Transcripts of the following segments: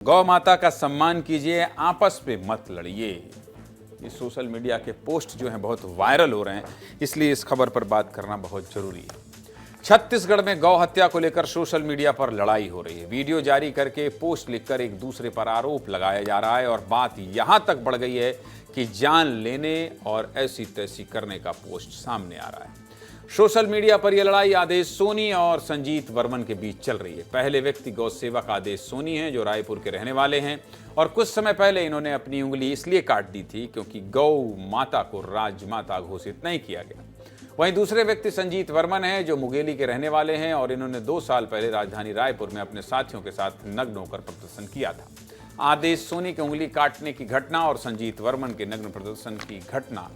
गौ माता का सम्मान कीजिए, आपस में मत लड़िए। ये सोशल मीडिया के पोस्ट जो हैं बहुत वायरल हो रहे हैं, इसलिए इस खबर पर बात करना बहुत जरूरी है। छत्तीसगढ़ में गौ हत्या को लेकर सोशल मीडिया पर लड़ाई हो रही है। वीडियो जारी करके पोस्ट लिखकर एक दूसरे पर आरोप लगाया जा रहा है और बात यहां तक बढ़ गई है कि जान लेने और ऐसी तैसी करने का पोस्ट सामने आ रहा है। सोशल मीडिया पर यह लड़ाई आदेश सोनी और संजीत वर्मन के बीच चल रही है। पहले व्यक्ति गौ सेवक आदेश सोनी हैं, जो रायपुर के रहने वाले हैं और कुछ समय पहले इन्होंने अपनी उंगली इसलिए काट दी थी क्योंकि गौ माता को राजमाता घोषित नहीं किया गया। वहीं दूसरे व्यक्ति संजीत वर्मन हैं, जो मुंगेली के रहने वाले हैं और इन्होंने 2 साल पहले राजधानी रायपुर में अपने साथियों के साथ नग्न होकर प्रदर्शन किया था। आदेश सोनी की उंगली काटने की घटना और संजीत वर्मन के नग्न प्रदर्शन की घटना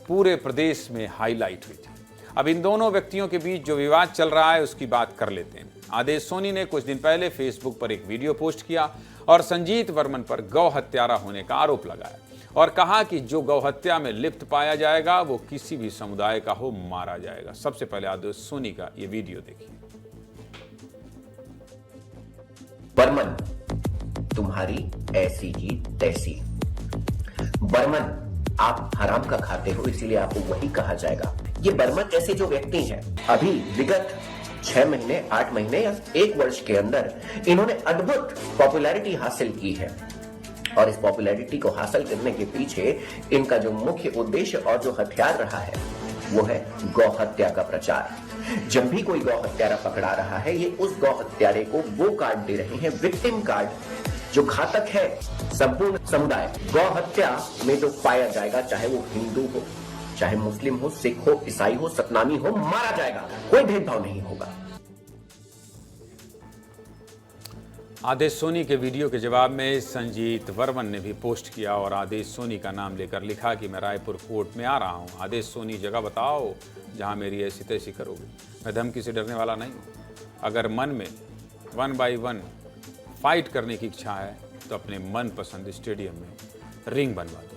पूरे प्रदेश में हाईलाइट हुई थी। अब इन दोनों व्यक्तियों के बीच जो विवाद चल रहा है उसकी बात कर लेते हैं। आदेश सोनी ने कुछ दिन पहले फेसबुक पर एक वीडियो पोस्ट किया और संजीत वर्मन पर गौ हत्यारा होने का आरोप लगाया और कहा कि जो गौ हत्या में लिप्त पाया जाएगा वो किसी भी समुदाय का हो, मारा जाएगा। सबसे पहले आदेश सोनी का ये वीडियो देखिए। वर्मन, तुम्हारी ऐसी ही तैसी। वर्मन, आप हराम का खाते हो, इसीलिए आपको वही कहा जाएगा। ये बर्मन जैसे जो व्यक्ति हैं, अभी विगत 6 महीने, 8 महीने या 1 वर्ष के अंदर इन्होंने अद्भुत पॉपुलैरिटी हासिल की है और इस पॉपुलैरिटी को हासिल करने के पीछे इनका जो मुख्य उद्देश्य और जो हथियार रहा है वो है गौ हत्या का प्रचार। जब भी कोई गौ हत्यारा पकड़ा रहा है, ये उस गौ हत्यारे को वो कार्ड दे रहे हैं, विक्टिम कार्ड, जो घातक है संपूर्ण समुदाय। गौ हत्या में जो पाया जाएगा, चाहे वो हिंदू हो, चाहे मुस्लिम हो, सिख हो, ईसाई हो, सतनामी हो, मारा जाएगा, कोई भेदभाव नहीं होगा। आदेश सोनी के वीडियो के जवाब में संजीत वर्मन ने भी पोस्ट किया और आदेश सोनी का नाम लेकर लिखा कि मैं रायपुर कोर्ट में आ रहा हूं। आदेश सोनी, जगह बताओ जहां मेरी ऐसी तैसी करोगे। मैं धमकी से डरने वाला नहीं हूं। अगर मन में 1 by 1 फाइट करने की इच्छा है तो अपने मनपसंद स्टेडियम में रिंग बनवा दो।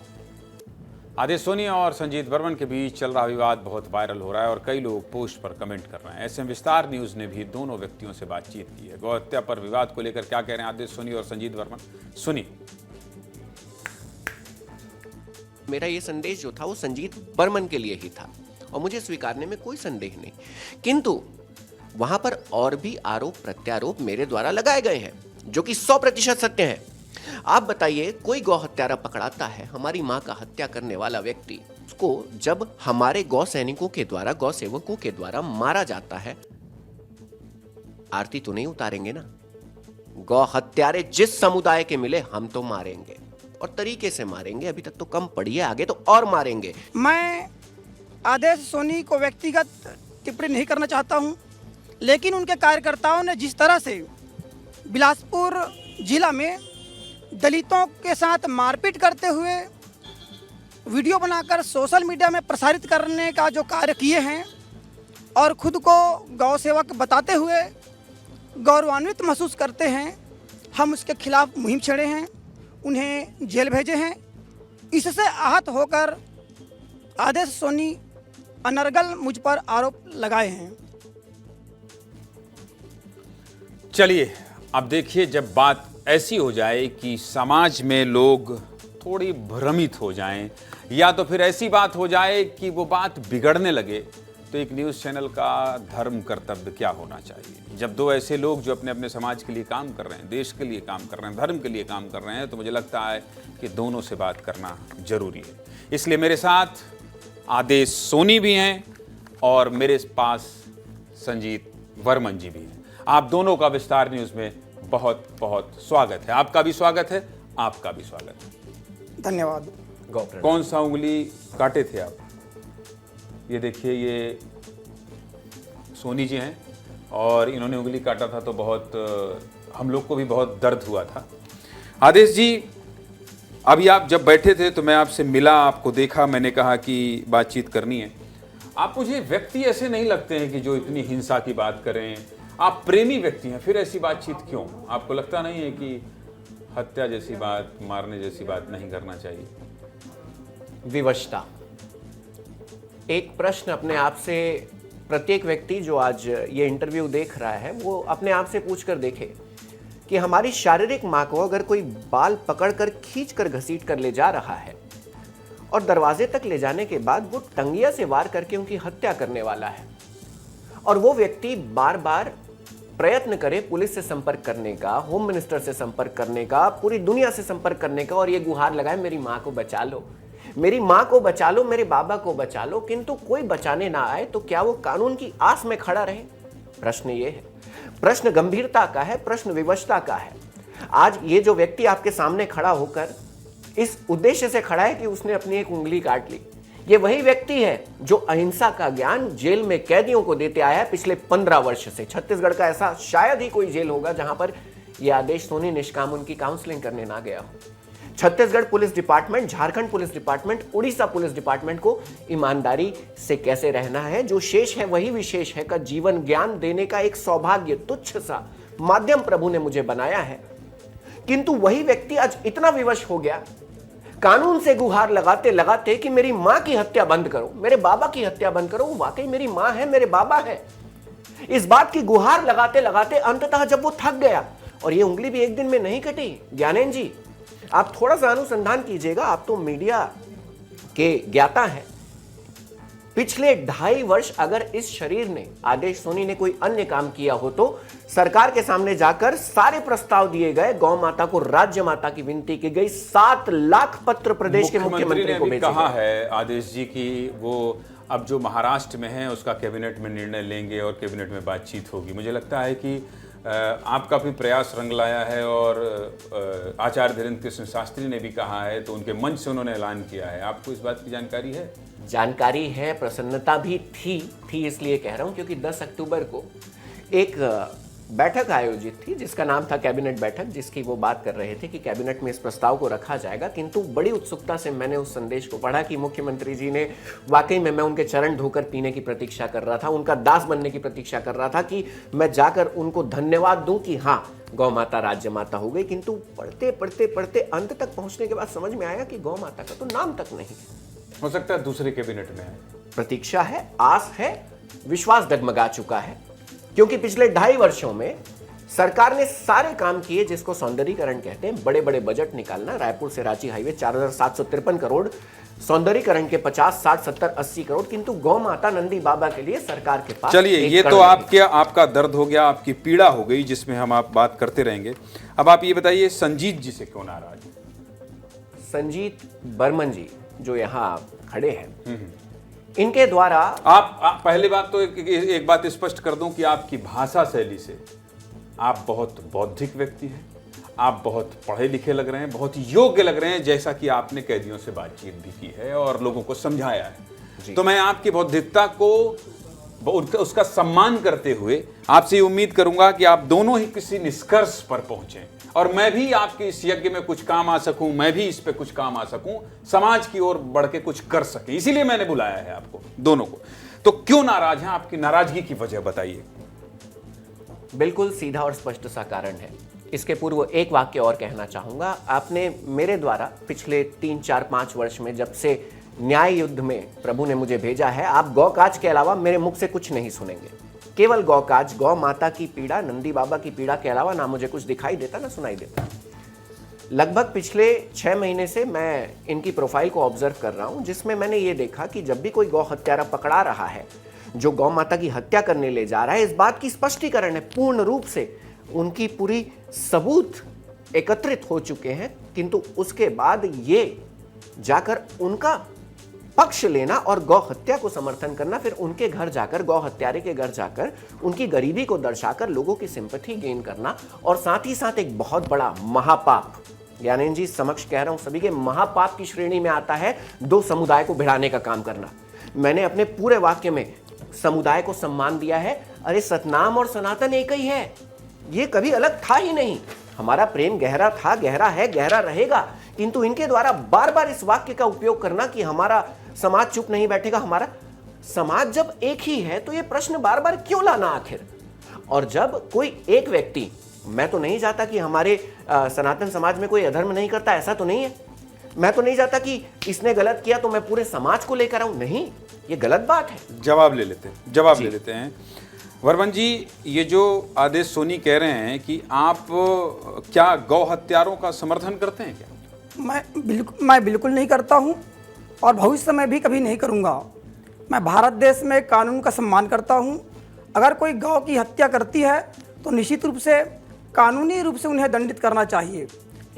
आदेश सोनी और संजीत वर्मन के बीच चल रहा विवाद बहुत वायरल हो रहा है और कई लोग पोस्ट पर कमेंट कर रहे हैं। ऐसे में विस्तार न्यूज ने भी दोनों व्यक्तियों से बातचीत की है। गौ हत्या पर विवाद को लेकर क्या कह रहे हैं आदेश सोनी और संजीत वर्मन, सुनिए। मेरा ये संदेश जो था वो संजीत वर्मन के लिए ही था और मुझे स्वीकारने में कोई संदेह नहीं, किंतु वहां पर और भी आरोप प्रत्यारोप मेरे द्वारा लगाए गए हैं जो कि 100% सत्य है। आप बताइए, कोई गौ हत्यारा पकड़ाता है, हमारी मां का हत्या करने वाला व्यक्ति, उसको जब हमारे गौ सैनिकों के द्वारा, गौ सेवकों के द्वारा मारा जाता है, आरती तो नहीं उतारेंगे ना। गौ हत्यारे जिस समुदाय के मिले हम तो मारेंगे और तरीके से मारेंगे। अभी तक तो कम पड़ी है, आगे तो और मारेंगे। मैं आदेश सोनी को व्यक्तिगत टिप्पणी नहीं करना चाहता हूं, लेकिन उनके कार्यकर्ताओं ने जिस तरह से बिलासपुर जिला में दलितों के साथ मारपीट करते हुए वीडियो बनाकर सोशल मीडिया में प्रसारित करने का जो कार्य किए हैं और खुद को गौ सेवक बताते हुए गौरवान्वित महसूस करते हैं, हम उसके खिलाफ मुहिम छेड़े हैं, उन्हें जेल भेजे हैं। इससे आहत होकर आदेश सोनी अनर्गल मुझ पर आरोप लगाए हैं। चलिए अब देखिए, जब बात ऐसी हो जाए कि समाज में लोग थोड़ी भ्रमित हो जाएं या तो फिर ऐसी बात हो जाए कि वो बात बिगड़ने लगे, तो एक न्यूज़ चैनल का धर्म कर्तव्य क्या होना चाहिए। जब 2 ऐसे लोग जो अपने अपने समाज के लिए काम कर रहे हैं, देश के लिए काम कर रहे हैं, धर्म के लिए काम कर रहे हैं, तो मुझे लगता है कि दोनों से बात करना जरूरी है। इसलिए मेरे साथ आदेश सोनी भी हैं और मेरे पास संजीत वर्मन जी भी हैं। आप दोनों का विस्तार न्यूज़ में बहुत बहुत स्वागत है। आपका भी स्वागत है, आपका भी स्वागत है। धन्यवाद। कौन सा उंगली काटे थे आप? ये देखिए, ये सोनी जी हैं और इन्होंने उंगली काटा था तो बहुत हम लोग को भी बहुत दर्द हुआ था। आदेश जी, अभी आप जब बैठे थे तो मैं आपसे मिला, आपको देखा, मैंने कहा कि बातचीत करनी है। आप मुझे व्यक्ति ऐसे नहीं लगते हैं कि जो इतनी हिंसा की बात करें। आप प्रेमी व्यक्ति हैं, फिर ऐसी बातचीत क्यों? आपको लगता नहीं है कि हत्या जैसी बात, मारने जैसी बात नहीं करना चाहिए? विवशता। एक प्रश्न अपने आप से प्रत्येक व्यक्ति जो आज ये इंटरव्यू देख रहा है वो अपने आप से पूछकर देखे कि हमारी शारीरिक मां को अगर कोई बाल पकड़कर खींचकर घसीट कर ले जा रहा है और दरवाजे तक ले जाने के बाद वो टंगिया से वार करके उनकी हत्या करने वाला है, और वो व्यक्ति बार बार प्रयत्न करे पुलिस से संपर्क करने का, होम मिनिस्टर से संपर्क करने का, पूरी दुनिया से संपर्क करने का, और ये गुहार लगाए मेरी मां को बचा लो, मेरी मां को बचा लो, मेरे बाबा को बचा लो, किंतु कोई बचाने ना आए, तो क्या वो कानून की आस में खड़ा रहे? प्रश्न ये है, प्रश्न गंभीरता का है, प्रश्न विवशता का है। आज ये जो व्यक्ति आपके सामने खड़ा होकर इस उद्देश्य से खड़ा है कि उसने अपनी एक उंगली काट ली, ये वही व्यक्ति है जो अहिंसा का ज्ञान जेल में कैदियों को देते आया है पिछले 15 वर्ष से। छत्तीसगढ़ का ऐसा शायद ही कोई जेल होगा जहां पर यह आदेश सोनी निष्काम उनकी काउंसलिंग करने ना गया हो। Chhattisgarh police department, Jharkhand police department, Orissa police department को ईमानदारी से कैसे रहना है, जो शेष है वही विशेष है, का जीवन ज्ञान देने का एक सौभाग्य, तुच्छ सा माध्यम प्रभु ने मुझे बनाया है। किंतु वही व्यक्ति आज इतना विवश हो गया, कानून से गुहार लगाते लगाते कि मेरी मां की हत्या बंद करो, मेरे बाबा की हत्या बंद करो, वो वाकई मेरी मां है, मेरे बाबा है, इस बात की गुहार लगाते लगाते अंततः जब वो थक गया, और ये उंगली भी एक दिन में नहीं कटी। ज्ञानेन जी, आप थोड़ा सा अनुसंधान कीजिएगा, आप तो मीडिया के ज्ञाता हैं। पिछले 2.5 वर्ष अगर इस शरीर ने, आदेश सोनी ने कोई अन्य काम किया हो तो सरकार के सामने जाकर सारे प्रस्ताव दिए गए, गौ माता को राज्य माता की विनती की गई, 7 लाख पत्र प्रदेश के मुख्यमंत्री को भेजे कहा है आदेश जी की वो अब जो महाराष्ट्र में है उसका कैबिनेट में निर्णय लेंगे और कैबिनेट में बातचीत होगी। मुझे लगता है कि आपका भी प्रयास रंग लाया है, और आचार्य धीरेन्द्र कृष्ण शास्त्री ने भी कहा है, तो उनके मंच से उन्होंने ऐलान किया है। आपको इस बात की जानकारी है? जानकारी है, प्रसन्नता भी थी इसलिए कह रहा हूं क्योंकि 10 अक्टूबर को एक बैठक आयोजित थी जिसका नाम था कैबिनेट बैठक, जिसकी वो बात कर रहे थे कि कैबिनेट में इस प्रस्ताव को रखा जाएगा। किंतु बड़ी उत्सुकता से मैंने उस संदेश को पढ़ा कि मुख्यमंत्री जी ने वाकई में, मैं उनके चरण धोकर पीने की प्रतीक्षा कर रहा था, उनका दास बनने की प्रतीक्षा कर रहा था कि मैं जाकर उनको धन्यवाद दूं कि हाँ, गौ माता राज्य माता हो गई। किंतु पढ़ते पढ़ते पढ़ते अंत तक पहुंचने के बाद समझ में आया कि गौ माता का तो नाम तक नहीं, हो सकता है दूसरे कैबिनेट में है। प्रतीक्षा है, आस है, विश्वास डगमगा चुका है, क्योंकि पिछले 2.5 वर्षों में सरकार ने सारे काम किए जिसको सौंदर्यीकरण कहते हैं। बड़े बड़े बजट निकालना, रायपुर से रांची हाईवे 4753 करोड़, सौंदर्यीकरण के 50, 60, 70, 80 करोड़, किंतु गौ माता नंदी बाबा के लिए सरकार के पास। चलिए, ये तो आपका दर्द हो गया, आपकी पीड़ा हो गई, जिसमें हम आप बात करते रहेंगे। अब आप ये बताइए, संजीत जी से क्यों नाराज? संजीत बर्मन जी जो यहाँ खड़े हैं, इनके द्वारा आप पहली बात तो एक बात स्पष्ट कर दूं कि आपकी भाषा शैली से आप बहुत बौद्धिक व्यक्ति हैं, आप बहुत पढ़े लिखे लग रहे हैं, बहुत योग्य लग रहे हैं, जैसा कि आपने कैदियों से बातचीत भी की है और लोगों को समझाया है। तो मैं आपकी बौद्धिकता को, उसका सम्मान करते हुए आपसे ये उम्मीद करूंगा कि आप दोनों ही किसी निष्कर्ष पर पहुंचे और मैं भी आपके इस यज्ञ में कुछ काम आ सकूं, मैं भी इस पे कुछ काम आ सकूं, समाज की ओर बढ़ के कुछ कर सके। इसीलिए मैंने बुलाया है आपको दोनों को। तो क्यों नाराज हैं? आपकी नाराजगी की वजह बताइए। बिल्कुल सीधा और स्पष्ट सा कारण है। इसके पूर्व एक वाक्य और कहना चाहूंगा। आपने मेरे द्वारा पिछले 3, 4, 5 वर्ष में, जब से न्याय युद्ध में प्रभु ने मुझे भेजा है, आप गौकाज के अलावा मेरे मुख से कुछ नहीं सुनेंगे। केवल गौकाज, गौ माता की पीड़ा, नंदी बाबा की पीड़ा के अलावा ना मुझे कुछ दिखाई देता ना सुनाई देता। लगभग पिछले 6 महीने से मैं इनकी प्रोफाइल को ऑब्जर्व कर रहा हूं, जिसमें मैंने ये देखा कि जब भी कोई गौ हत्यारा पकड़ा रहा है, जो गौ माता की हत्या करने ले जा रहा है, इस बात की स्पष्टीकरण है, पूर्ण रूप से उनकी पूरी सबूत एकत्रित हो चुके हैं, किंतु उसके बाद ये जाकर उनका पक्ष लेना और गौ हत्या को समर्थन करना, फिर उनके घर जाकर, गौ हत्यारे के घर जाकर उनकी गरीबी को दर्शाकर लोगों की सिंपैथी गेन करना, और साथ ही साथ एक बहुत बड़ा महापाप, ज्ञानेन जी समक्ष कह रहा हूं सभी के, महापाप की श्रेणी में आता है 2 समुदाय को भिड़ाने का काम करना। मैंने अपने पूरे वाक्य में समुदाय को सम्मान दिया है। अरे सतनाम और सनातन एक ही है, ये कभी अलग था ही नहीं। हमारा प्रेम गहरा था, गहरा है, गहरा रहेगा, किंतु इनके द्वारा बार बार इस वाक्य का उपयोग करना कि हमारा समाज चुप नहीं बैठेगा, हमारा समाज जब एक ही है तो ये प्रश्न बार बार क्यों लाना आखिर? और जब कोई एक व्यक्ति, मैं तो नहीं चाहता कि हमारे सनातन समाज में कोई अधर्म नहीं करता, ऐसा तो नहीं है। मैं तो नहीं चाहता कि इसने गलत किया तो मैं पूरे समाज को लेकर आऊं, नहीं, ये गलत बात है। जवाब ले लेते हैं। वर्मन जी, ये जो आदेश सोनी कह रहे हैं कि आप क्या गौ हत्यारों का समर्थन करते हैं क्या? मैं बिल्कुल नहीं करता हूं और भविष्य में भी कभी नहीं करूंगा। मैं भारत देश में कानून का सम्मान करता हूं। अगर कोई गौ की हत्या करती है तो निश्चित रूप से कानूनी रूप से उन्हें दंडित करना चाहिए।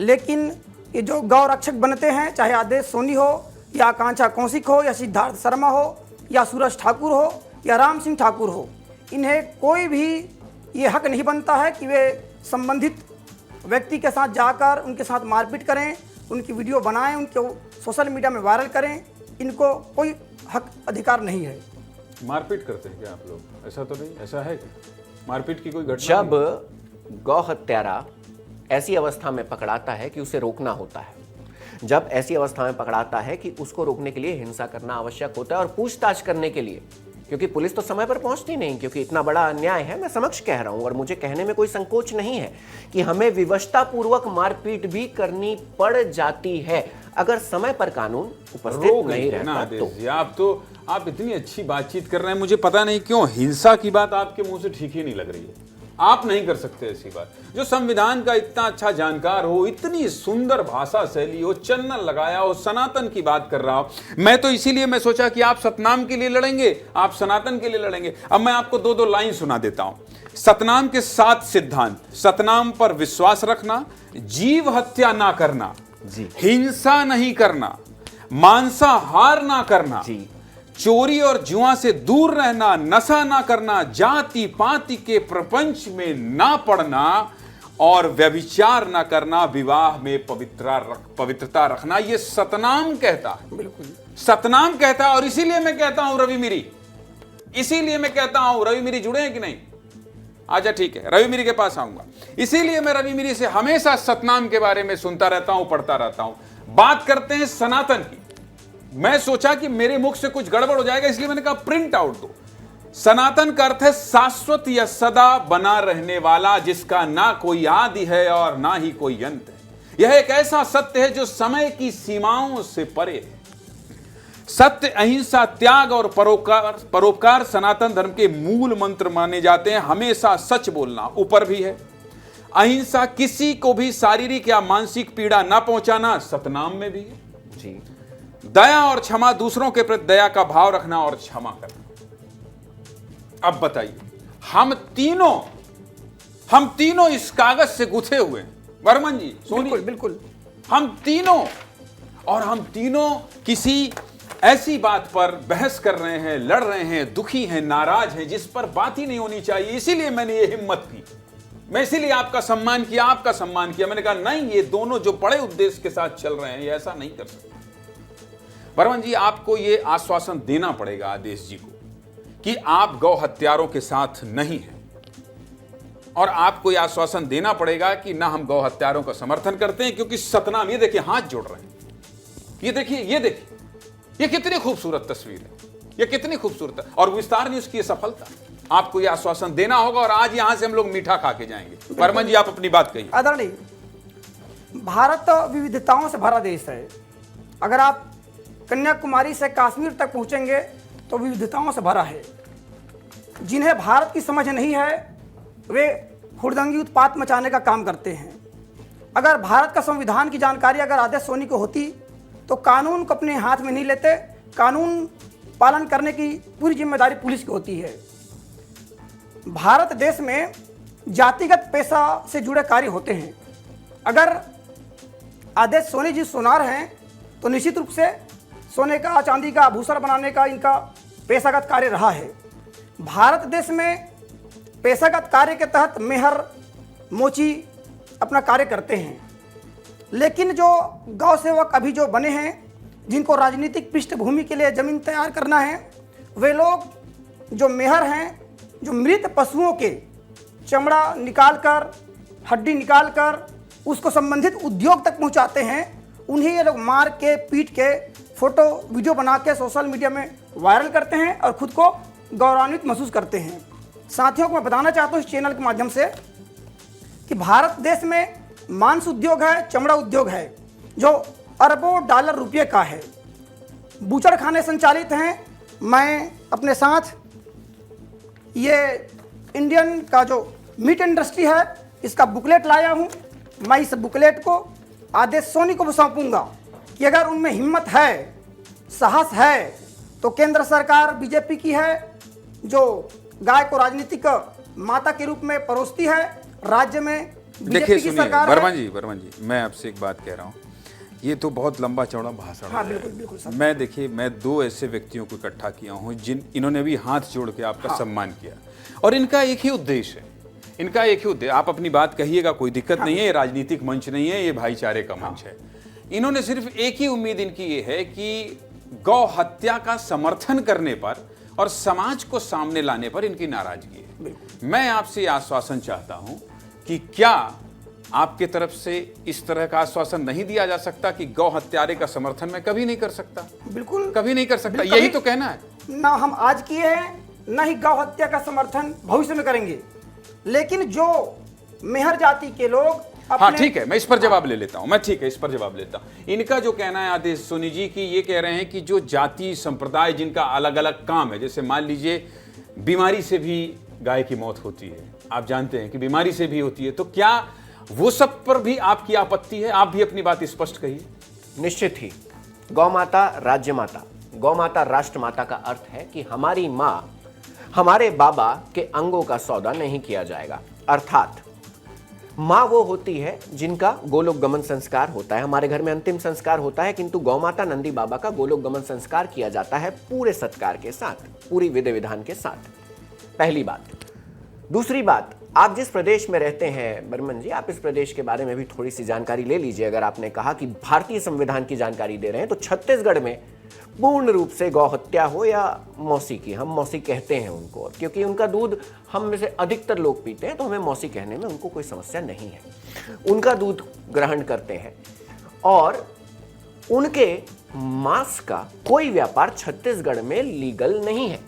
लेकिन ये जो गौ रक्षक बनते हैं, चाहे आदेश सोनी हो या आकांक्षा कौशिक हो या सिद्धार्थ शर्मा हो या सूरज ठाकुर हो या राम सिंह ठाकुर हो, इन्हें कोई भी ये हक नहीं बनता है कि वे संबंधित व्यक्ति के साथ जाकर उनके साथ मारपीट करें, उनकी वीडियो बनाएं, उनको सोशल मीडिया में वायरल करें। इनको कोई हक अधिकार नहीं है। मारपीट करते हैं क्या आप लोग? ऐसा तो नहीं, ऐसा है क्या? मारपीट की कोई घटना जब नहीं? गौ हत्यारा ऐसी अवस्था में पकड़ाता है कि उसे रोकना होता है, जब ऐसी अवस्था में पकड़ाता है कि उसको रोकने के लिए हिंसा करना आवश्यक होता है और पूछताछ करने के लिए, क्योंकि पुलिस तो समय पर पहुंचती नहीं, क्योंकि इतना बड़ा अन्याय है। मैं समक्ष कह रहा हूं और मुझे कहने में कोई संकोच नहीं है कि हमें विवशतापूर्वक मारपीट भी करनी पड़ जाती है अगर समय पर कानून उपस्थित नहीं रहता तो। आप इतनी अच्छी बातचीत कर रहे हैं, मुझे पता नहीं क्यों हिंसा की बात आपके मुंह से ठीक ही नहीं लग रही है। आप नहीं कर सकते ऐसी बात। जो संविधान का इतना अच्छा जानकार हो, इतनी सुंदर भाषा शैली हो, चैनल लगाया हो, सनातन की बात कर रहा हो। मैं तो इसीलिए मैं सोचा कि आप सतनाम के लिए लड़ेंगे, आप सनातन के लिए लड़ेंगे। अब मैं आपको दो लाइन सुना देता हूं। सतनाम के 7 सिद्धांत: सतनाम पर विश्वास रखना, जीव हत्या ना करना, हिंसा नहीं करना, मांसाहार ना करना, चोरी और जुआ से दूर रहना, नशा ना करना, जाति पाति के प्रपंच में ना पड़ना और व्यभिचार ना करना, विवाह में पवित्रता रखना। ये सतनाम कहता है, बिल्कुल सतनाम कहता है। और इसीलिए मैं कहता हूं रवि मिरी, इसीलिए मैं कहता हूं, रवि मिरी जुड़े हैं कि नहीं? अच्छा ठीक है, रवि मिरी के पास आऊंगा। इसीलिए मैं रवि मिरी से हमेशा सतनाम के बारे में सुनता रहता हूं, पढ़ता रहता हूं। बात करते हैं सनातन की। मैं सोचा कि मेरे मुख से कुछ गड़बड़ हो जाएगा, इसलिए मैंने कहा प्रिंट आउट दो। सनातन का अर्थ है शाश्वत या सदा बना रहने वाला, जिसका ना कोई आदि है और ना ही कोई अंत है। यह एक ऐसा सत्य है जो समय की सीमाओं से परे है। सत्य, अहिंसा, त्याग और परोपकार सनातन धर्म के मूल मंत्र माने जाते हैं। हमेशा सच बोलना ऊपर भी है। अहिंसा, किसी को भी शारीरिक या मानसिक पीड़ा ना पहुंचाना सतनाम में भी है जी। दया और क्षमा, दूसरों के प्रति दया का भाव रखना और क्षमा करना। अब बताइए, हम तीनों इस कागज से गुथे हुए हैं। वर्मन जी, सोनी, बिल्कुल हम तीनों किसी ऐसी बात पर बहस कर रहे हैं, लड़ रहे हैं, दुखी हैं, नाराज हैं, जिस पर बात ही नहीं होनी चाहिए। इसीलिए मैंने ये हिम्मत की, मैं इसीलिए आपका सम्मान किया। मैंने कहा नहीं, ये दोनों जो बड़े उद्देश्य के साथ चल रहे हैं, ये ऐसा नहीं कर सकते। वर्मन जी, आपको ये आश्वासन देना पड़ेगा आदेश जी को कि आप गौ हत्यारों के साथ नहीं हैं, और आपको ये आश्वासन देना पड़ेगा कि ना हम गौ हत्यारों का समर्थन करते हैं। क्योंकि सतनाम, ये देखिए हाथ जोड़ रहे हैं, ये देखिए ये कितनी खूबसूरत तस्वीर है, ये कितनी खूबसूरत है। और विस्तार न्यूज की सफलता, आपको ये आश्वासन देना होगा और आज यहां से हम लोग मीठा खा के जाएंगे। वर्मन जी, आप अपनी बात कहिए। आदरणीय, भारत विविधताओं से भरा देश है। अगर आप कन्याकुमारी से कश्मीर तक पहुंचेंगे तो विविधताओं से भरा है। जिन्हें भारत की समझ नहीं है वे हुड़दंगी उत्पात मचाने का काम करते हैं। अगर भारत का संविधान की जानकारी अगर आदेश सोनी को होती तो कानून को अपने हाथ में नहीं लेते। कानून पालन करने की पूरी जिम्मेदारी पुलिस की होती है। भारत देश में जातिगत पेशा से जुड़े कार्य होते हैं। अगर आदेश सोनी जी सोनार हैं तो निश्चित रूप से सोने का, चांदी का आभूषण बनाने का इनका पेशागत कार्य रहा है। भारत देश में पेशागत कार्य के तहत मेहर, मोची अपना कार्य करते हैं। लेकिन जो गौ सेवक अभी जो बने हैं, जिनको राजनीतिक पृष्ठभूमि के लिए ज़मीन तैयार करना है, वे लोग जो मेहर हैं, जो मृत पशुओं के चमड़ा निकालकर, हड्डी निकालकर उसको संबंधित उद्योग तक पहुंचाते हैं, उन्हें ये लोग मार के, पीट के, फोटो वीडियो बना के सोशल मीडिया में वायरल करते हैं और खुद को गौरवान्वित महसूस करते हैं। साथियों को मैं बताना चाहता हूँ इस चैनल के माध्यम से कि भारत देश में मांस उद्योग है, चमड़ा उद्योग है, जो अरबों डॉलर रुपये का है। बूचड़ खाने संचालित हैं। मैं अपने साथ ये इंडियन का जो मीट इंडस्ट्री है इसका बुकलेट लाया हूँ। मैं इस बुकलेट को आदेश सोनी को सौंपूंगा कि अगर उनमें हिम्मत है, साहस है, तो केंद्र सरकार बीजेपी की है जो गाय को राजनीतिक माता के रूप में परोसती है, राज्य में देखिए बीजेपी की सुनिए सरकार वर्मन जी मैं आपसे एक बात कह रहा हूँ, ये तो बहुत लंबा चौड़ा भाषण हाँ, है। बिल्कुल, बिल्कुल सर। मैं देखिए मैं दो ऐसे व्यक्तियों को इकट्ठा किया हूँ इन्होंने भी हाथ जोड़ के आपका सम्मान किया और इनका एक ही उद्देश्य है, इनका एक ही उद्देश्य। आप अपनी बात कहिएगा, कोई दिक्कत नहीं है, ये राजनीतिक मंच नहीं है, ये भाईचारे का मंच है। इन्होंने सिर्फ एक ही उम्मीद इनकी ये है कि गौ हत्या का समर्थन करने पर और समाज को सामने लाने पर इनकी नाराजगी है। मैं आपसे आश्वासन चाहता हूं कि क्या आपके तरफ से इस तरह का आश्वासन नहीं दिया जा सकता कि गौ हत्यारे का समर्थन मैं कभी नहीं कर सकता, बिल्कुल कभी नहीं कर सकता, बिल्कुल यही तो कहना है ना। हम आज किए हैं, ना ही गौ हत्या का समर्थन भविष्य में करेंगे, लेकिन जो मेहर जाति के लोग हाँ ठीक है, मैं इस पर जवाब ले लेता हूं, मैं ठीक है इस पर जवाब लेता हूं। इनका जो कहना है आदेश सोनी जी की, ये कह रहे हैं कि जो जाति संप्रदाय जिनका अलग अलग काम है, जैसे मान लीजिए बीमारी से भी गाय की मौत होती है, आप जानते हैं कि बीमारी से भी होती है, तो क्या वो सब पर भी आपकी आपत्ति है? आप भी अपनी बात स्पष्ट कहिए। निश्चित ही गौ माता राज्य माता, गौ माता राष्ट्र माता का अर्थ है कि हमारी माँ, हमारे बाबा के अंगों का सौदा नहीं किया जाएगा। अर्थात माँ वो होती है जिनका गोलोक गमन संस्कार होता है। हमारे घर में अंतिम संस्कार होता है, किंतु गौ माता नंदी बाबा का गोलोक गमन संस्कार किया जाता है पूरे सत्कार के साथ, पूरी विधि विधान के साथ। पहली बात। दूसरी बात, आप जिस प्रदेश में रहते हैं बर्मन जी, आप इस प्रदेश के बारे में भी थोड़ी सी जानकारी ले लीजिए। अगर आपने कहा कि भारतीय संविधान की जानकारी दे रहे हैं, तो छत्तीसगढ़ में पूर्ण रूप से गौ हत्या हो या मौसी की, हम मौसी कहते हैं उनको, क्योंकि उनका दूध हम में से अधिकतर लोग पीते हैं, तो हमें मौसी कहने में उनको कोई समस्या नहीं है। उनका दूध ग्रहण करते हैं और उनके मांस का कोई व्यापार छत्तीसगढ़ में लीगल नहीं है।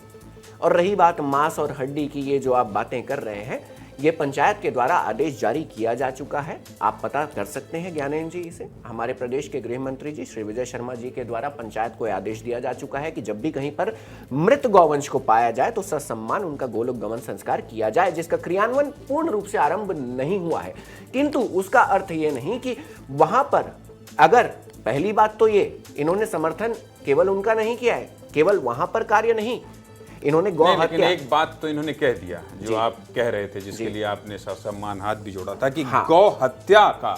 और रही बात मांस और हड्डी की, ये जो आप बातें कर रहे हैं, ये पंचायत के द्वारा आदेश जारी किया जा चुका है। आप पता कर सकते हैं ज्ञानेंद्र जी इसे। हमारे प्रदेश के गृह मंत्री जी श्री विजय शर्मा जी के द्वारा पंचायत को आदेश दिया जा चुका है कि जब भी कहीं पर मृत गौवंश को पाया जाए तो ससम्मान उनका गोलोक गमन संस्कार किया जाए, जिसका क्रियान्वयन पूर्ण रूप से आरंभ नहीं हुआ है। किंतु उसका अर्थ ये नहीं कि वहां पर, अगर पहली बात तो ये, इन्होंने समर्थन केवल उनका नहीं किया है, केवल वहां पर कार्य नहीं, इन्होंने गौ हत्या। एक बात तो इन्होंने कह दिया जो आप कह रहे थे, जिसके लिए आपने सम्मान हाथ भी जोड़ा था कि गौ हत्या का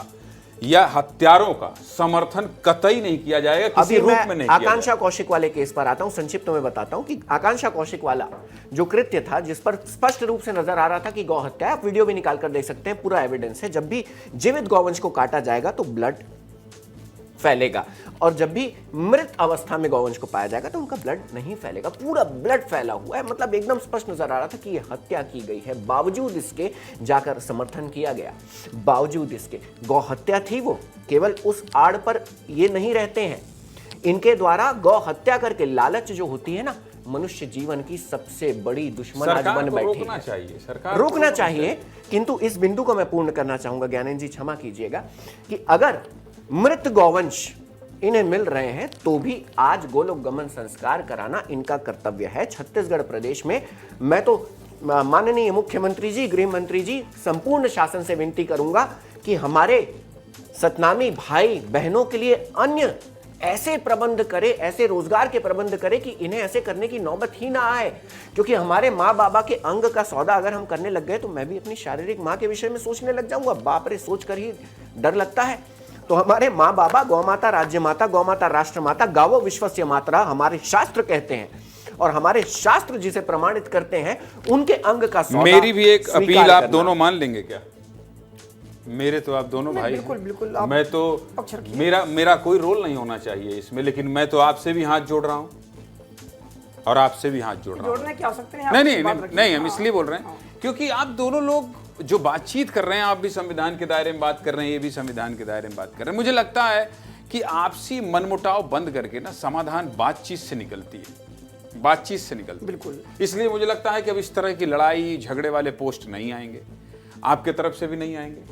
या हत्यारों का समर्थन कतई नहीं किया जाएगा, किसी रूप में नहीं। आकांक्षा कौशिक वाले केस पर आता हूं, संक्षिप्त में बताता हूं कि आकांक्षा कौशिक वाला जो कृत्य था, जिस पर स्पष्ट रूप से नजर आ रहा था कि गौ हत्या, आप वीडियो भी निकाल कर देख सकते हैं, पूरा एविडेंस है। जब भी जीवित गौवंश को काटा जाएगा तो ब्लड फैलेगा, और जब भी मृत अवस्था में गौवंश को पाया जाएगा तो उनका ब्लड नहीं फैलेगा। पूरा ब्लड फैला हुआ है, मतलब एकदम स्पष्ट नजर आ रहा था कि ये हत्या की गई है। बावजूद इसके जाकर समर्थन किया गया, बावजूद इसके गौ हत्या थी। वो केवल उस आड़ पर ये नहीं रहते हैं, इनके द्वारा गौ हत्या करके लालच जो होती है ना, मनुष्य जीवन की सबसे बड़ी दुश्मन आज बन बैठी है। रोकना चाहिए, सरकार रोकना चाहिए। किंतु इस बिंदु को मैं पूर्ण करना चाहूंगा, ज्ञानेंद्र जी क्षमा कीजिएगा, कि अगर मृत गौवंश इन्हें मिल रहे हैं तो भी आज गोलोक गमन संस्कार कराना इनका कर्तव्य है। छत्तीसगढ़ प्रदेश में मैं तो माननीय मुख्यमंत्री जी, गृह मंत्री जी, संपूर्ण शासन से विनती करूंगा कि हमारे सतनामी भाई बहनों के लिए अन्य ऐसे प्रबंध करे, ऐसे रोजगार के प्रबंध करे कि इन्हें ऐसे करने की नौबत ही ना आए। क्योंकि हमारे माँ बाबा के अंग का सौदा अगर हम करने लग गए तो मैं भी अपनी शारीरिक माँ के विषय में सोचने लग जाऊंगा। बाप रे, सोच कर ही डर लगता है। तो हमारे माँ बाबा, गौ माता राज्य माता, गौ माता राष्ट्र माता, गावो विश्वस्य मातरा हमारे शास्त्र कहते हैं, और हमारे शास्त्र जिसे प्रमाणित करते हैं उनके अंग का सौदा। मेरी भी एक अपील आप दोनों मान लेंगे क्या? मेरे तो आप दोनों भाई, बिल्कुल बिल्कुल, मैं तो मेरा कोई रोल नहीं होना चाहिए इसमें, लेकिन मैं तो आपसे भी हाथ जोड़ रहा हूं और आपसे भी हाथ जोड़ रहा हूं। जोड़ने की आवश्यकता नहीं, हम इसलिए बोल रहे हैं क्योंकि आप दोनों लोग जो बातचीत कर रहे हैं, आप भी संविधान के दायरे में बात कर रहे हैं, ये भी संविधान के दायरे में बात कर रहे हैं। मुझे लगता है कि आपसी मनमुटाव बंद करके ना समाधान बातचीत से निकलती है, बातचीत से निकलती है। बिल्कुल। इसलिए मुझे लगता है कि अब इस तरह की लड़ाई झगड़े वाले पोस्ट नहीं आएंगे, आपके तरफ से भी नहीं आएंगे।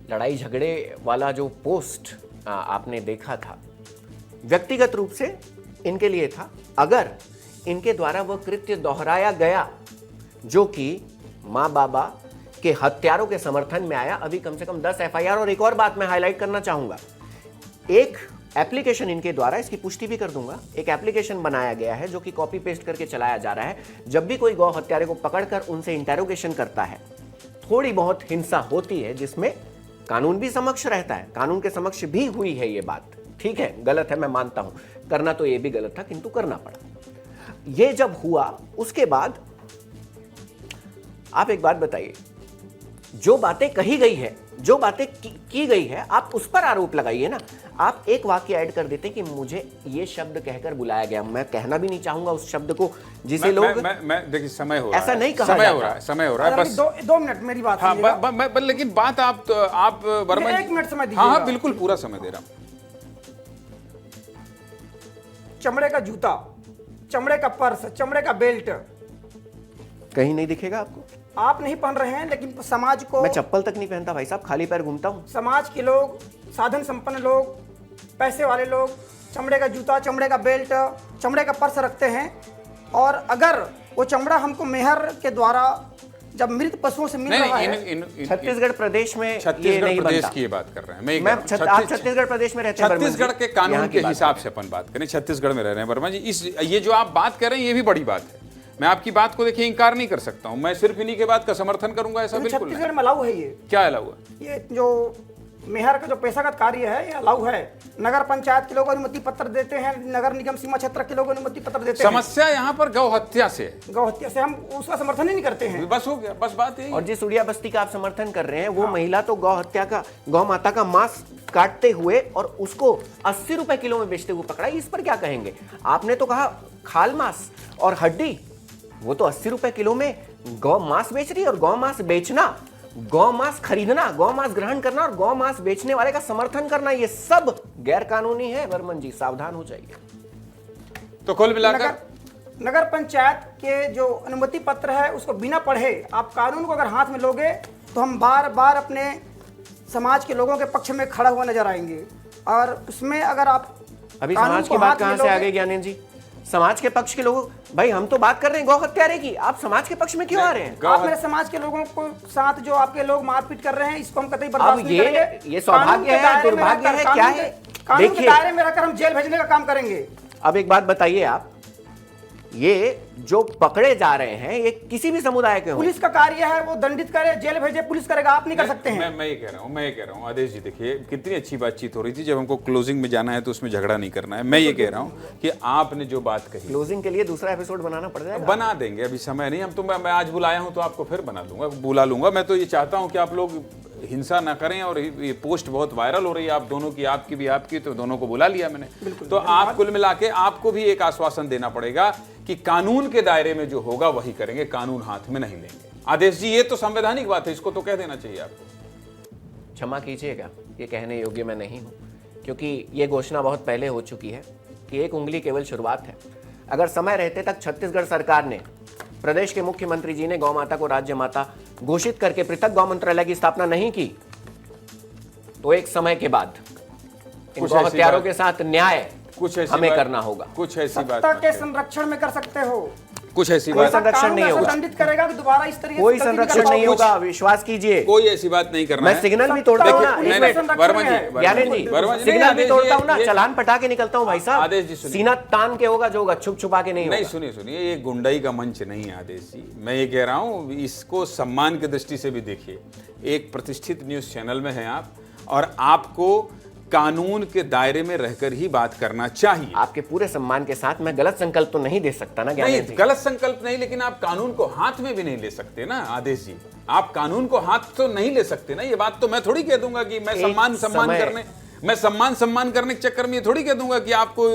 लड़ाई झगड़े वाला जो पोस्ट आपने देखा था, व्यक्तिगत रूप से इनके लिए था। अगर इनके द्वारा वह कृत्य दोहराया गया जो कि माँ बाबा के हत्यारों के समर्थन में आया। अभी कम से कम 10 एफआईआर। और एक और बात मैं हाईलाइट करना चाहूंगा, एक एप्लीकेशन इनके द्वारा, इसकी पुष्टि भी कर दूंगा, एक एप्लीकेशन बनाया गया है जो कि कॉपी पेस्ट करके चलाया जा रहा है। जब भी कोई गौ हत्यारे को पकड़कर उनसे इंटेरोगेशन करता है, थोड़ी बहुत हिंसा होती है जिसमें कानून भी समक्ष रहता है, कानून के समक्ष भी हुई है ये बात। ठीक है, गलत है, मैं मानता हूं, करना तो ये भी गलत था, किंतु करना पड़ा। ये जब हुआ उसके बाद आप एक बात बताइए, जो बातें कही गई है, जो बातें की गई है, आप उस पर आरोप लगाइए ना। आप एक वाक्य ऐड कर देते कि मुझे ये शब्द कहकर बुलाया गया। मैं कहना भी नहीं चाहूंगा उस शब्द को जिसे लोग, मैं देखिए समय हो रहा है, ऐसा नहीं कहा जाता। समय हो रहा है, बस 2 मिनट मेरी बात हाँ, सुनिएगा। लेकिन बात आप वर्मा जी, 1 मिनट समय हाँ दीजिएगा। हाँ बिल्कुल पूरा समय दे रहा हूं। चमड़े का जूता, चमड़े का पर्स, चमड़े का बेल्ट कहीं नहीं दिखेगा आपको। आप नहीं पहन रहे हैं, लेकिन समाज को, मैं चप्पल तक नहीं पहनता भाई साहब, खाली पैर घूमता हूं। समाज के लोग, साधन संपन्न लोग, पैसे वाले लोग चमड़े का जूता, चमड़े का बेल्ट, चमड़े का पर्स रखते हैं। और अगर वो चमड़ा हमको मेहर के द्वारा जब मृत पशुओं से मिल रहा है, छत्तीसगढ़ प्रदेश में ये छत्तीसगढ़ नहीं प्रदेश बनता। की ये बात कर रहे हैं। आप छत्तीसगढ़ प्रदेश में रहते हैं, छत्तीसगढ़ के कानून यहाँ के की बात हिसाब करें। से अपन बात करें, छत्तीसगढ़ में रह रहे हैं वर्मा जी। ये जो आप बात कर रहे हैं ये भी बड़ी बात है। मैं आपकी बात को देखिए इंकार नहीं कर सकता हूं, मैं सिर्फ इन्हीं के बात का समर्थन करूंगा ऐसा बिल्कुल नहीं। छत्तीसगढ़ में अलाउ है ये। क्या अलाउ है? ये जो मेहर का जो पेशागत कार्य है ये अलाउ है। नगर पंचायत के लोग अनुमति पत्र देते हैं, नगर निगम सीमा क्षेत्र के लोग अनुमति पत्र देते हैं। समस्या यहाँ पर गौ हत्या से है। गौ हत्या से हम उसका समर्थन ही नहीं करते हैं। बस हो गया, बस बात यही। और जिस उड़िया बस्ती का आप समर्थन कर रहे हैं, वो महिला तो गौ हत्या का, गौ माता का मांस काटते हुए और उसको 80 रुपए किलो में बेचते हुए पकड़ा। इस पर क्या कहेंगे? आपने तो कहा खाल मांस और हड्डी, वो तो 80 रुपए किलो में गौ मांस बेच रही है। और गौ मांस बेचना, गौ मांस खरीदना, गौ मांस ग्रहण करना और गौ मांस बेचने वाले का समर्थन करना, ये सब गैर कानूनी है। वर्मन जी सावधान हो जाइए। तो कुल मिलाकर नगर पंचायत के जो अनुमति पत्र है उसको बिना पढ़े आप कानून को अगर हाथ में लोगे तो हम बार बार अपने समाज के लोगों के पक्ष में खड़ा हुआ नजर आएंगे। और उसमें अगर आप अभी कानून समाज को की बात हाथ में कहां से लोगे- आ गई ज्ञानेंद्र जी? समाज के पक्ष के लोगों, भाई हम तो बात कर रहे हैं गौ हत्यारे की, आप समाज के पक्ष में क्यों आ रहे हैं? आप मेरे समाज के लोगों को साथ जो आपके लोग मारपीट कर रहे हैं, इसको हम कतई बर्दाश्त अब नहीं करेंगे। ये सौभाग्य है, दुर्भाग्य है, क्या है? कानून के देखिए, दायरे में रहकर हम जेल भेजने का काम करेंगे। अब एक बात बताइए आप, ये जो पकड़े जा रहे हैं ये किसी भी समुदाय के हों। पुलिस का कार्य है वो दंडित करे, जेल भेजे, पुलिस करेगा, आप नहीं कर सकते हैं। मैं ये कह रहा हूँ आदेश जी, देखिए कितनी अच्छी बातचीत हो रही थी। जब हमको क्लोजिंग में जाना है तो उसमें झगड़ा नहीं करना है। मैं ये कह रहा हूँ कि आपने जो बात कही, क्लोजिंग के लिए दूसरा एपिसोड बनाना पड़ जाएगा। बना देंगे, अभी समय नहीं। हम तो मैं आज बुलाया हूं तो आपको फिर बुला लूंगा। मैं तो ये चाहता हूं कि आप लोग हिंसा ना करें। और ये पोस्ट बहुत वायरल हो रही है, आप दोनों की, आपकी भी आपकी, तो दोनों को बुला लिया मैंने। तो आप कुल मिला के आपको भी एक आश्वासन देना पड़ेगा कि कानून के दायरे में जो होगा वही करेंगे, कानून हाथ में नहीं लेंगे। आदेश जी ये तो संवैधानिक बात है, इसको तो कह देना चाहिए आपको। क्षमा कीजिएगा, ये कहने योग्य मैं नहीं हूं, क्योंकि ये घोषणा बहुत पहले हो चुकी है कि एक उंगली केवल शुरुआत है। अगर समय रहते तक छत्तीसगढ़ सरकार ने, प्रदेश के मुख्यमंत्री जी ने गौ माता को राज्य माता घोषित करके पृथक गौ मंत्रालय की स्थापना नहीं की, तो एक समय के बाद इन गौ हत्यारों के साथ न्याय कुछ ऐसी हमें बात करना होगा। कुछ ऐसी बात सत्ता मत के कहिए। संरक्षण में कर सकते हो, कुछ ऐसी कोई बात संरक्षण कानून नहीं ऐसा होगा। दंडित करेगा कि दोबारा इस तरीके से कोई गलती नहीं कर संरक्षण नहीं पाओगे। होगा, विश्वास कीजिए। कोई ऐसी बात नहीं करना मैं है। सिग्नल भी सत्ता तोड़ता हूँ और ना, पुलिस एक में मिनट, संरक्षण वर्मा जी, है। ज्ञानेंद्र जी, वर्मा जी, सिग्नल नहीं, भी आदेश तोड़ता हूँ जी, ना, ये- चलान पटा के निकलता हूँ भाई साहब। आदेश जी सुनिए। सीना तान के होगा जो होगा, छुप छुपा के नहीं नहीं, होगा। सुनिए, ये गुंडाई का मंच नहीं है आदेश जी। मैं ये कह रहा हूँ, इसको सम्मान की दृष्टि से भी देखिए। एक प्रतिष्ठित न्यूज़ चैनल में हैं आप, और आपको कानून के दायरे में रहकर ही बात करना चाहिए। आपके पूरे सम्मान के साथ मैं गलत संकल्प तो नहीं दे सकता ना नहीं, ज्ञानेंद्र जी। गलत संकल्प नहीं, लेकिन आप कानून को हाथ में भी नहीं ले सकते ना आदेश जी। आप कानून को हाथ तो नहीं ले सकते ना। ये बात तो मैं थोड़ी कह दूंगा कि मैं सम्मान करने के चक्कर में ये थोड़ी कह दूंगा कि आपको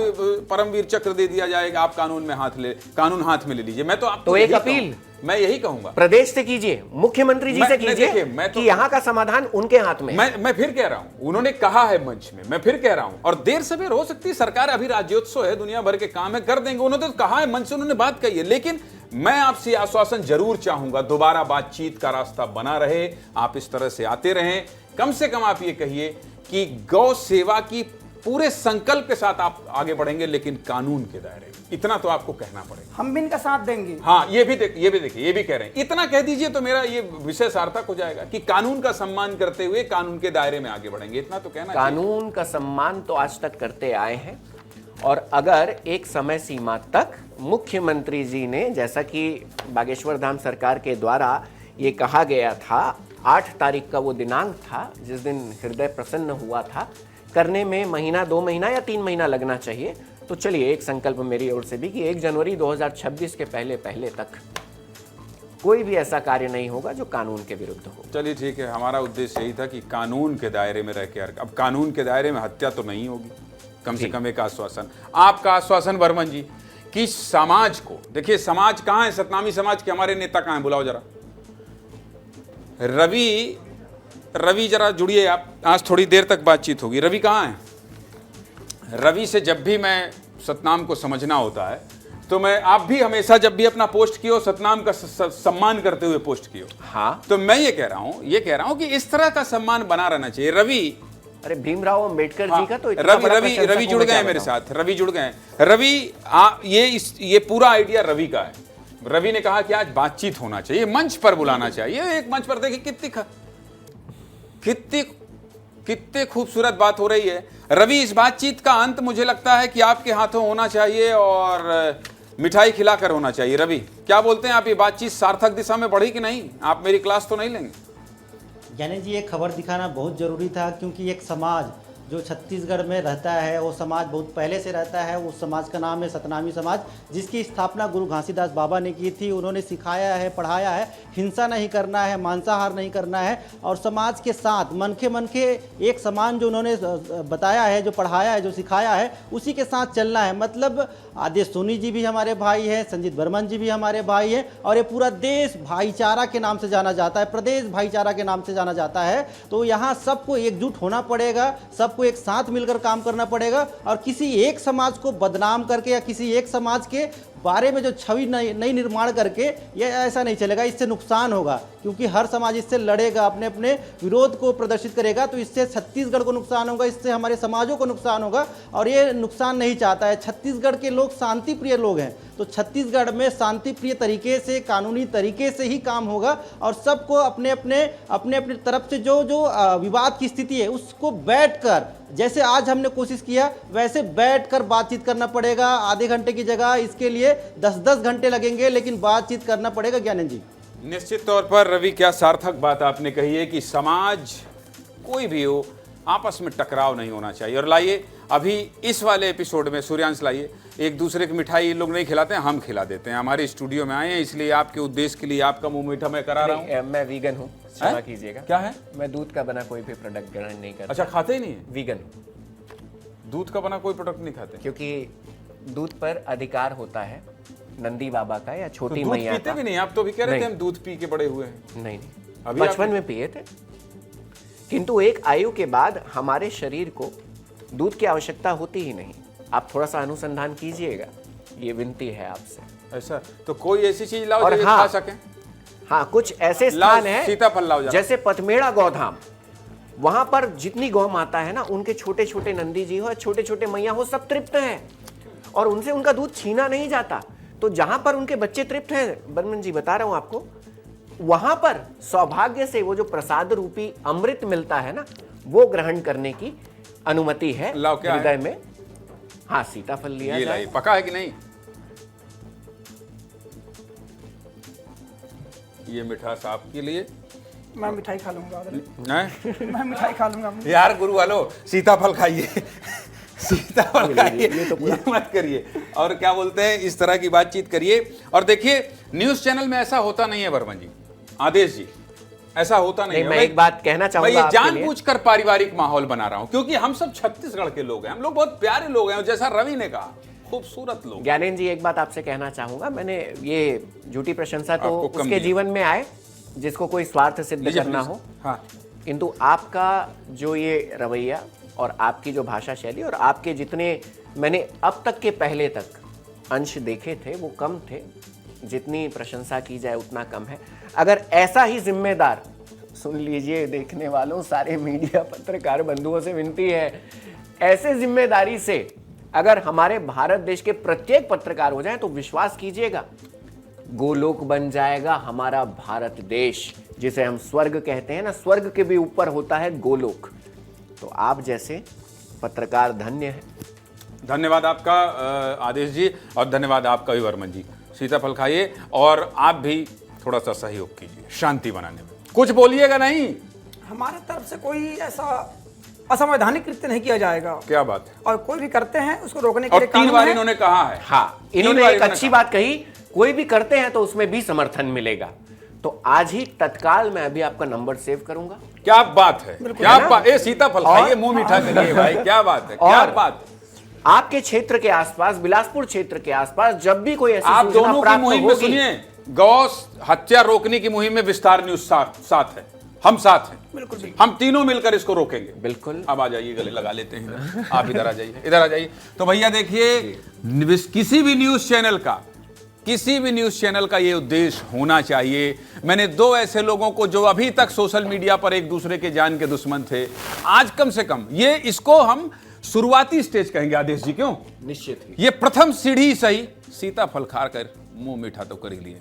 परमवीर चक्र दे दिया जाएगा, आप कानून हाथ में ले लीजिए। मैं तो आपको तो एक यही अपील कहूंगा, मैं यही कहूंगा। प्रदेश से कीजिए, मुख्यमंत्री जी से देखिए, कीजिए मैं तो- कि यहाँ का समाधान उनके हाथ में है। मैं फिर कह रहा हूं, उन्होंने कहा है मंच में, मैं फिर कह रहा हूं, और देर सवेर हो सकती है, सरकार अभी राज्योत्सव है, दुनिया भर के काम है, कर देंगे। उन्होंने तो कहा है मंच से, उन्होंने बात कही है। लेकिन मैं आपसे आश्वासन जरूर चाहूंगा, दोबारा बातचीत का रास्ता बना रहे, आप इस तरह से आते रहें। कम से कम आप ये कहिए कि गौ सेवा की पूरे संकल्प के साथ आप आगे बढ़ेंगे, लेकिन कानून के दायरे में। इतना तो आपको कहना पड़ेगा। हम भी इनका साथ देंगे। हाँ, ये भी देखिए, ये भी कह रहे हैं। इतना कह दीजिए तो मेरा ये विषय सार्थक हो जाएगा कि कानून का सम्मान करते हुए कानून के दायरे में आगे बढ़ेंगे। इतना तो कहना चाहिए। कानून का सम्मान तो आज तक करते आए हैं, और अगर एक समय सीमा तक मुख्यमंत्री जी ने, जैसा कि बागेश्वर धाम सरकार के द्वारा ये कहा गया था, 8 तारीख का वो दिनांक था जिस दिन हृदय प्रसन्न हुआ था, करने में महीना, 2 महीना या 3 महीना लगना चाहिए। तो चलिए, एक संकल्प मेरी ओर से भी कि 1 जनवरी 2026 के पहले तक कोई भी ऐसा कार्य नहीं होगा जो कानून के विरुद्ध हो। चलिए ठीक है, हमारा उद्देश्य यही था कि कानून के दायरे में रह के, अब कानून के दायरे में हत्या तो नहीं होगी, कम से कम एक आश्वासन। आपका आश्वासन बर्मन जी कि समाज को, देखिए समाज कहाँ है, सतनामी समाज के हमारे नेता कहाँ हैं, बुलाओ जरा। रवि जरा जुड़िए आप, आज थोड़ी देर तक बातचीत होगी। रवि कहाँ है? रवि से जब भी मैं सतनाम को समझना होता है तो मैं, आप भी हमेशा जब भी अपना पोस्ट किए हो सतनाम का सम्मान करते हुए पोस्ट किए हो। हाँ, तो मैं ये कह रहा हूं कि इस तरह का सम्मान बना रहना चाहिए। रवि, अरे भीमराव अंबेडकर जी का तो रवि जुड़ गए मेरे साथ, रवि जुड़ गए। रवि, ये पूरा आइडिया रवि का है। रवि ने कहा कि आज बातचीत होना चाहिए, मंच पर बुलाना चाहिए। एक मंच पर देखिए कितनी खूबसूरत बात हो रही है। रवि, इस बातचीत का अंत मुझे लगता है कि आपके हाथों होना चाहिए और मिठाई खिलाकर होना चाहिए। रवि, क्या बोलते हैं आप, ये बातचीत सार्थक दिशा में बढ़ी कि नहीं? आप मेरी क्लास तो नहीं लेंगे? यानी जी, एक खबर दिखाना बहुत ज़रूरी था, क्योंकि एक समाज जो छत्तीसगढ़ में रहता है, वो समाज बहुत पहले से रहता है। उस समाज का नाम है सतनामी समाज, जिसकी स्थापना गुरु घासीदास बाबा ने की थी। उन्होंने सिखाया है, पढ़ाया है, हिंसा नहीं करना है, मांसाहार नहीं करना है, और समाज के साथ मन के एक समान जो उन्होंने बताया है, जो पढ़ाया है, जो सिखाया है, उसी के साथ चलना है। मतलब आदेश सोनी जी भी हमारे भाई हैं, संजीत बर्मन जी भी हमारे भाई हैं, और ये पूरा देश भाईचारा के नाम से जाना जाता है, प्रदेश भाईचारा के नाम से जाना जाता है। तो यहाँ सबको एकजुट होना पड़ेगा, सबको एक साथ मिलकर काम करना पड़ेगा, और किसी एक समाज को बदनाम करके या किसी एक समाज के बारे में जो छवि नई निर्माण करके, ये ऐसा नहीं चलेगा। इससे नुकसान होगा, क्योंकि हर समाज इससे लड़ेगा, अपने अपने विरोध को प्रदर्शित करेगा। तो इससे छत्तीसगढ़ को नुकसान होगा, इससे हमारे समाजों को नुकसान होगा, और ये नुकसान नहीं चाहता है। छत्तीसगढ़ के लोग शांति प्रिय लोग हैं, तो छत्तीसगढ़ में शांति प्रिय तरीके से, कानूनी तरीके से ही काम होगा, और सबको अपने अपने तरफ से जो विवाद की स्थिति है उसको बैठकर, जैसे आज हमने कोशिश किया वैसे बैठकर बातचीत करना पड़ेगा। आधे घंटे की जगह इसके लिए 10-10 घंटे लगेंगे, लेकिन बातचीत करना पड़ेगा। ज्ञानंद जी, निश्चित तौर पर रवि, क्या सार्थक बात आपने कही है कि समाज कोई भी हो, आपस में टकराव नहीं होना चाहिए। और लाइए, अभी इस वाले एपिसोड में सूर्यांश लाइए, एक दूसरे की मिठाई ये लोग नहीं खिलाते हैं, हम खिला देते हैं। हमारे स्टूडियो में आए हैं, इसलिए आपके उद्देश्य के लिए आपका मुंह मीठा मैं करा रहा हूँ। मैं वीगन हूँ, क्षमा कीजिएगा। क्या है? मैं दूध का बना कोई भी प्रोडक्ट ग्रहण नहीं करता। अच्छा, खाते ही नहीं है? वीगन, दूध का बना कोई प्रोडक्ट नहीं खाते? क्योंकि दूध पर अधिकार होता है नंदी बाबा का या छोटी तो मैया पीते का। भी नहीं? आप तो भी कह रहे थे नहीं। हम दूध पी के बड़े हुए हैं। नहीं, अभी बचपन में पिए थे, किंतु एक आयु के बाद हमारे शरीर को दूध की आवश्यकता होती ही नहीं। आप थोड़ा सा अनुसंधान कीजिएगा, ये विनती है आपसे। ऐसा तो कोई ऐसी चीज लाओ और जो हाँ, खा सके। हाँ, कुछ ऐसे लाओ, स्थान है, सीताफल लाओ जरा। जैसे पथमेड़ा गौधाम, वहां पर जितनी गौ माता है ना, उनके छोटे छोटे नंदी जी हो, छोटे छोटे मैया हो, सब तृप्त हैं, और उनसे उनका दूध छीना नहीं जाता। तो जहां पर उनके बच्चे तृप्त हैं, बर्मन जी बता रहा हूं आपको, वहां पर सौभाग्य से वो जो प्रसाद रूपी अमृत मिलता है ना, वो ग्रहण करने की अनुमति है हृदय में। हाँ, सीताफल लिया ये जाए। पका है कि नहीं? ये मिठास आपके लिए। मैं मिठाई खा लूंगा। नहीं? मैं मिठाई खा लूंगा। यार गुरु वालो, सीताफल खाइए, सीताफल खाइए, ये मत करिए। और क्या बोलते हैं, इस तरह की बातचीत करिए। और देखिए, न्यूज चैनल में ऐसा होता नहीं है बर्मन जी, आदेश जी, ऐसा होता नहीं है। मैं एक बात कहना चाहूंगा, मैं ये जानबूझकर पारिवारिक माहौल बना रहा हूं, क्योंकि हम सब छत्तीसगढ़ के लोग हैं, हम लोग बहुत प्यारे लोग हैं, जैसा रवि ने कहा, खूबसूरत लोग। ज्ञानेंद्र जी, एक बात आपसे कहना चाहूंगा, मैंने ये झूठी प्रशंसा तो उसके जीवन में आए जिसको कोई स्वार्थ सिद्ध करना हो, हाँ, किंतु आपका जो ये रवैया और आपकी जो भाषा शैली और आपके जितने मैंने अब तक के पहले तक अंश देखे थे, वो कम थे। जितनी प्रशंसा की जाए उतना कम है। अगर ऐसा ही जिम्मेदार सुन लीजिए देखने वालों, सारे मीडिया पत्रकार बंधुओं से विनती है, ऐसे जिम्मेदारी से अगर हमारे भारत देश के प्रत्येक पत्रकार हो जाएं तो विश्वास कीजिएगा गोलोक बन जाएगा हमारा भारत देश, जिसे हम स्वर्ग कहते हैं ना, स्वर्ग के भी ऊपर होता है गोलोक। तो आप जैसे पत्रकार धन्य है। धन्यवाद आपका आदेश जी, और धन्यवाद आपका भी वर्मन जी। सीताफल खाइए और आप भी थोड़ा सा सहयोग कीजिए शांति बनाने में। कुछ बोलिएगा नहीं। हमारे तरफ से कोई ऐसा असंवैधानिक कृत्य नहीं किया जाएगा। क्या बात है। और कोई भी करते हैं उसको रोकने के और लिए 3 कानून बार है। इन्होंने कहा है। हाँ, इन्होंने एक अच्छी बात कही, कोई भी करते हैं तो उसमें भी समर्थन मिलेगा। तो आज ही तत्काल मैं अभी आपका नंबर सेव करूंगा। क्या बात है, क्या है बात। ए सीताफल खाइए, मुंह मीठा करिए भाई। क्या बात है, क्या बात। आपके क्षेत्र के आसपास, बिलासपुर क्षेत्र के आसपास जब भी कोई ऐसी आप सूचना दोनों की प्राप्त मुहिम में होगी, सुनिए, गौ हत्या रोकने की मुहिम में विस्तार न्यूज साथ है, हम साथ हैं। बिल्कुल हम तीनों मिलकर इसको रोकेंगे। बिल्कुल। अब आ जाइए, गले लगा लेते हैं इधर। आप इधर आ जाइए, इधर आ जाइए। तो भैया देखिए, किसी भी न्यूज चैनल का ये उद्देश्य होना चाहिए। मैंने 2 ऐसे लोगों को जो अभी तक सोशल मीडिया पर एक दूसरे के जान के दुश्मन थे, आज कम से कम ये इसको हम शुरुआती स्टेज कहेंगे आदेश जी। क्यों? निश्चित ही ये प्रथम सीढ़ी सही। सीताफल खाकर मुंह मीठा तो कर ही लिए।